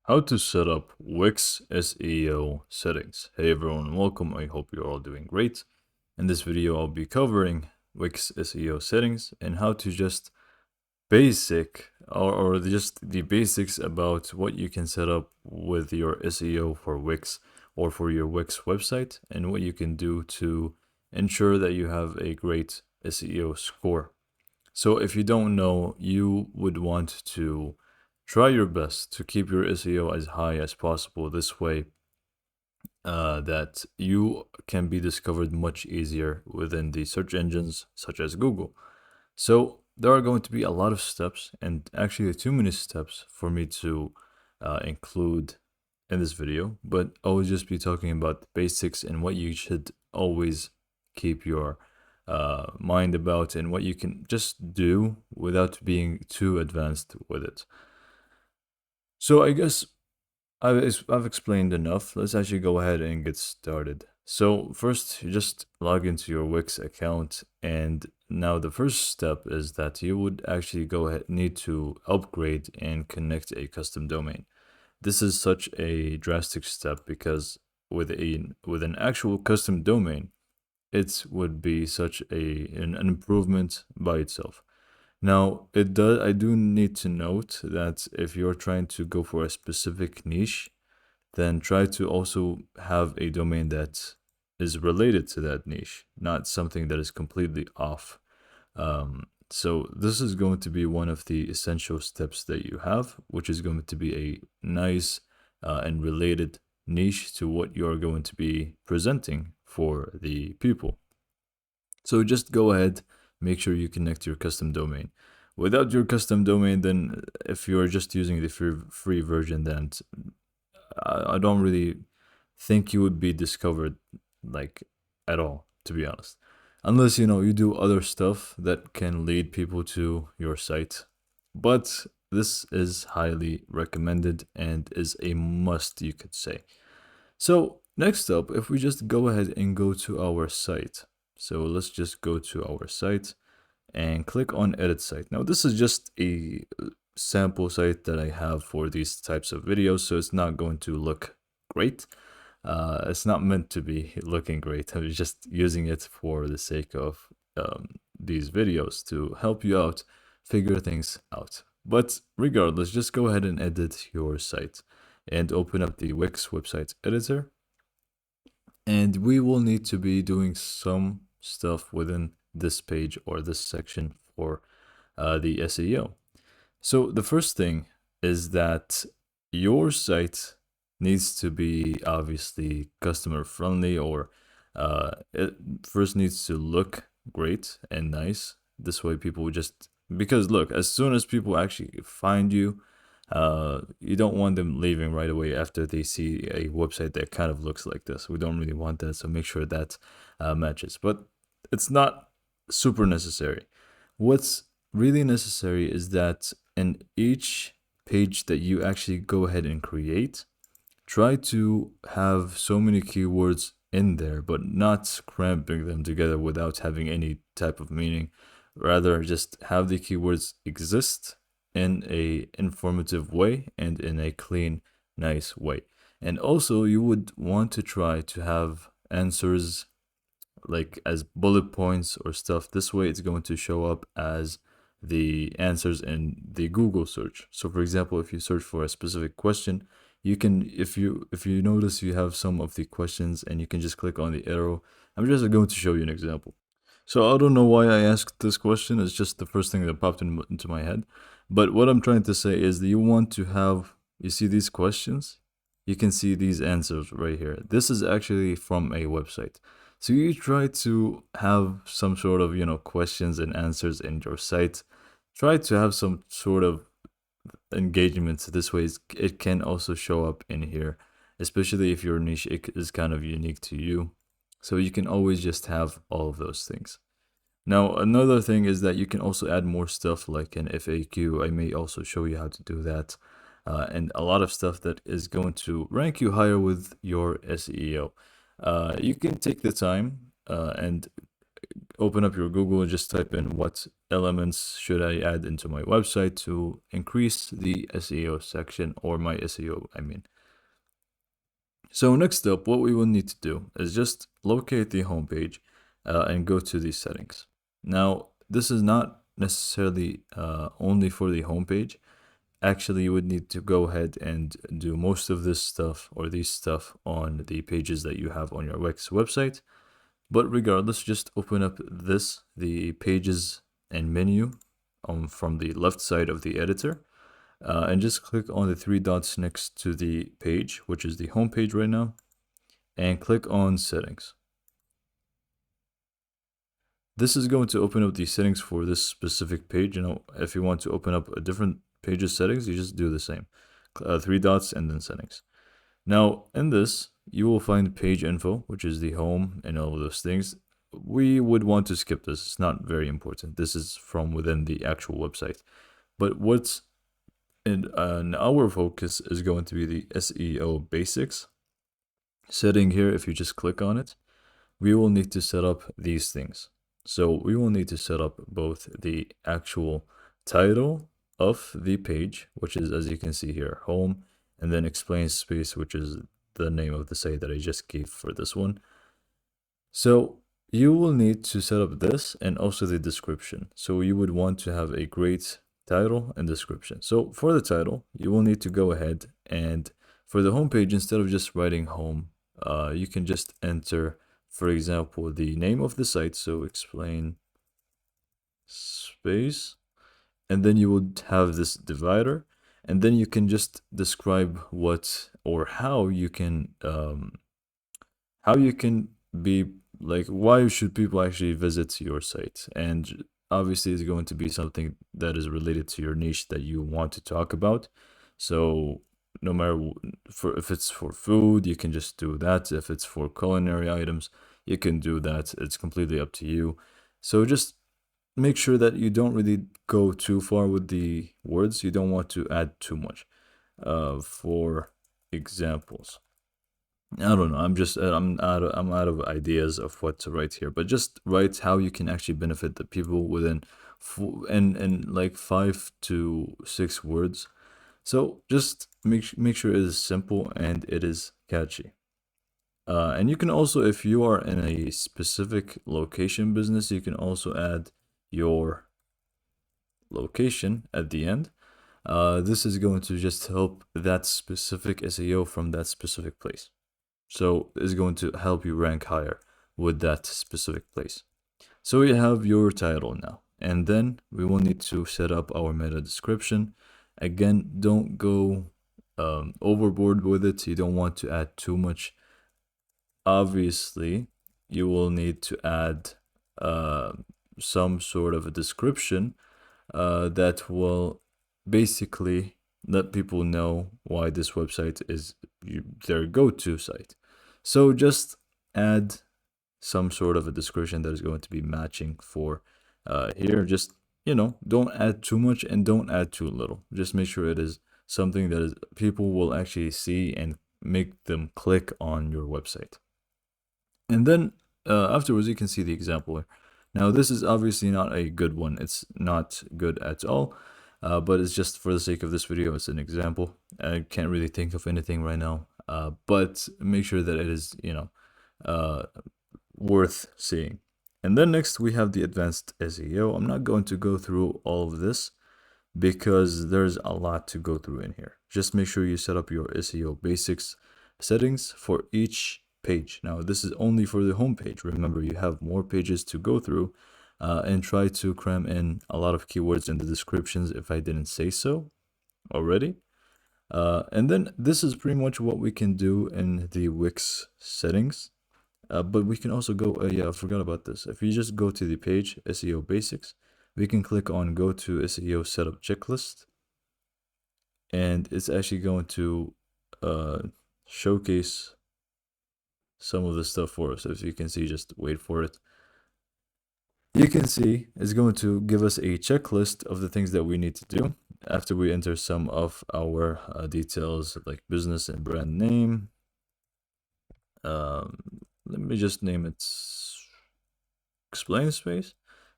How to set up Wix SEO settings. Hey everyone, welcome. I hope you're all doing great. In this video, I'll be covering Wix SEO settings and how to just basic or just the basics about what you can set up with your SEO for Wix or for your Wix website and what you can do to ensure that you have a great SEO score. So if you don't know, you would want to try your best to keep your SEO as high as possible. This way, that you can be discovered much easier within the search engines such as Google. So there are going to be a lot of steps, and actually too many steps for me to include in this video. But I will just be talking about the basics and what you should always keep your mind about, and what you can just do without being too advanced with it. So I guess I've explained enough. Let's actually go ahead and get started. So first, you just log into your Wix account, and now the first step is that you would actually need to upgrade and connect a custom domain. This is such a drastic step because with an actual custom domain, it would be such an improvement by itself. Now, I do need to note that if you're trying to go for a specific niche, then try to also have a domain that is related to that niche, not something that is completely off. So this is going to be one of the essential steps that you have, which is going to be a nice and related niche to what you're going to be presenting for the people. So just go ahead, make sure you connect your custom domain. Without your custom domain, then if you're just using the free version, then I don't really think you would be discovered like at all, to be honest. Unless you do other stuff that can lead people to your site. But this is highly recommended and is a must, you could say. So next up, if we just go ahead and go to our site. So let's just go to our site and click on edit site. Now this is just a sample site that I have for these types of videos, so it's not going to look great. It's not meant to be looking great. I'm just using it for the sake of these videos to help you out, figure things out. But regardless, just go ahead and edit your site and open up the Wix website editor. And we will need to be doing some stuff within this page or this section for the SEO. So the first thing is that your site needs to be obviously customer friendly, or it first needs to look great and nice. This way people just, because look, as soon as people actually find you, you don't want them leaving right away after they see a website that kind of looks like this. We don't really want that, so make sure that matches. But it's not super necessary. What's really necessary is that in each page that you actually go ahead and create, try to have so many keywords in there, but not cramping them together without having any type of meaning. Rather, just have the keywords exist in a informative way and in a clean, nice way. And also, you would want to try to have answers like as bullet points or stuff. This way it's going to show up as the answers in the Google search. So for example, if you search for a specific question, you can, if you notice you have some of the questions, and you can just click on the arrow. I'm just going to show you an example. So I don't know why I asked this question. It's just the first thing that popped into my head. But what I'm trying to say is that you want to have, you see these questions? You can see these answers right here. This is actually from a website. So you try to have some sort of, questions and answers in your site. Try to have some sort of engagement. So this way it can also show up in here, especially if your niche is kind of unique to you. So you can always just have all of those things. Now, another thing is that you can also add more stuff like an FAQ. I may also show you how to do that. And a lot of stuff that is going to rank you higher with your SEO. You can take the time and open up your Google and just type in what elements should I add into my website to increase the SEO section, or my SEO, I mean. So next up, what we will need to do is just locate the homepage and go to the settings. Now, this is not necessarily only for the homepage. Actually, you would need to go ahead and do most of this stuff, or these stuff, on the pages that you have on your Wix website. But regardless, just open up the pages and menu from the left side of the editor, and just click on the three dots next to the page, which is the home page right now, and click on settings. This is going to open up the settings for this specific page. If you want to open up a different page's settings, you just do the same. Three dots and then settings. Now, in this, you will find page info, which is the home and all of those things. We would want to skip this. It's not very important. This is from within the actual website. But what's in our focus is going to be the SEO basics setting here. If you just click on it, we will need to set up these things. So we will need to set up both the actual title of the page, which is, as you can see here, home, and then explain space, which is the name of the site that I just gave for this one. So you will need to set up this and also the description. So you would want to have a great title and description. So for the title, you will need to go ahead and for the homepage, instead of just writing home, you can just enter, for example, the name of the site. So explain space, and then you would have this divider, and then you can just describe what or how you can be like, why should people actually visit your site. And obviously it's going to be something that is related to your niche that you want to talk about. So no matter if it's for food, you can just do that. If it's for culinary items, you can do that. It's completely up to you. So just make sure that you don't really go too far with the words. You don't want to add too much. For examples, I don't know. I'm out of ideas of what to write here. But just write how you can actually benefit the people within, and like 5 to 6 words. So just make sure it is simple and it is catchy. And you can also, if you are in a specific location business, you can also add your location at the end. This is going to just help that specific SEO from that specific place. So it's going to help you rank higher with that specific place. So we have your title now, and then we will need to set up our meta description. Again, don't go overboard with it. You don't want to add too much. Obviously, you will need to add some sort of a description that will basically let people know why this website is their go-to site. So just add some sort of a description that is going to be matching for here. Just, don't add too much and don't add too little. Just make sure it is something that is people will actually see and make them click on your website. And then afterwards, you can see the example here. Now, this is obviously not a good one. It's not good at all, but it's just for the sake of this video, it's an example. I can't really think of anything right now, but make sure that it is, worth seeing. And then next, we have the advanced SEO. I'm not going to go through all of this because there's a lot to go through in here. Just make sure you set up your SEO basics settings for each page. Now, this is only for the home page. Remember, you have more pages to go through, and try to cram in a lot of keywords in the descriptions if I didn't say so already. And then this is pretty much what we can do in the Wix settings. But we can also go, yeah, I forgot about this. If you just go to the page, SEO basics, we can click on go to SEO setup checklist. And it's actually going to showcase some of the stuff for us. If you can see, just wait for it. You can see it's going to give us a checklist of the things that we need to do after we enter some of our details like business and brand name. Let me just name it explain space,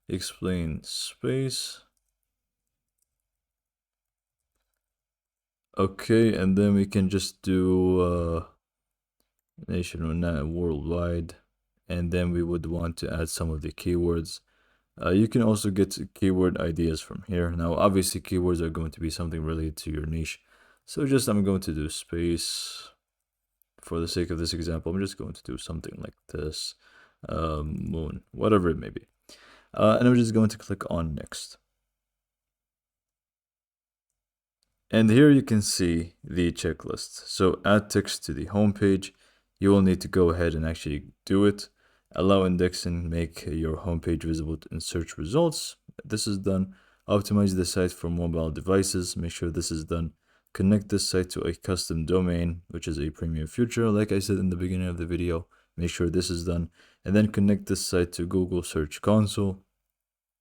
explain space. Okay, and then we can just do nationwide, worldwide, and then we would want to add some of the keywords. You can also get keyword ideas from here. Now, obviously, keywords are going to be something related to your niche. So I'm going to do space. For the sake of this example, I'm just going to do something like this, moon, whatever it may be. And I'm just going to click on next. And here you can see the checklist. So add text to the home page. You will need to go ahead and actually do it. Allow indexing, make your homepage visible in search results. This is done. Optimize the site for mobile devices. Make sure this is done. Connect this site to a custom domain, which is a premium feature. Like I said in the beginning of the video, make sure this is done. And then connect this site to Google Search Console.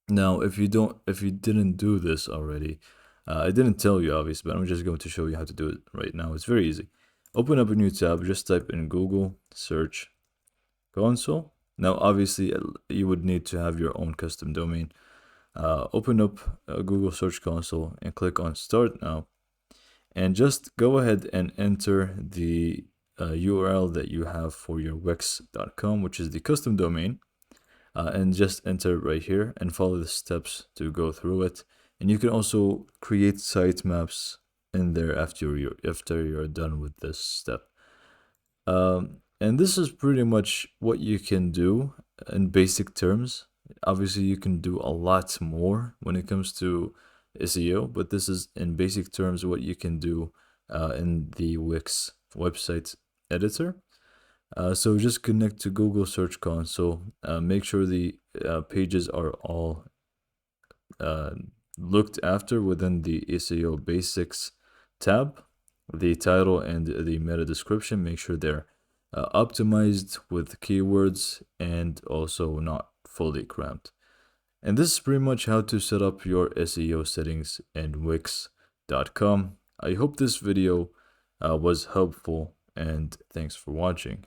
Now, if you didn't do this already, I didn't tell you obviously, but I'm just going to show you how to do it right now. It's very easy. Open up a new tab, just type in Google Search Console. Now, obviously, you would need to have your own custom domain. Open up Google Search Console and click on Start Now. And just go ahead and enter the URL that you have for your wix.com, which is the custom domain. And just enter it right here and follow the steps to go through it. And you can also create sitemaps in there after you're done with this step. And this is pretty much what you can do in basic terms. Obviously, you can do a lot more when it comes to SEO, but this is in basic terms what you can do in the Wix website editor. So just connect to Google Search Console. Make sure the pages are all looked after within the SEO Basics tab. The title and the meta description, make sure they're optimized with keywords and also not fully cramped. And this is pretty much how to set up your SEO settings in Wix.com. I hope this video was helpful, and thanks for watching.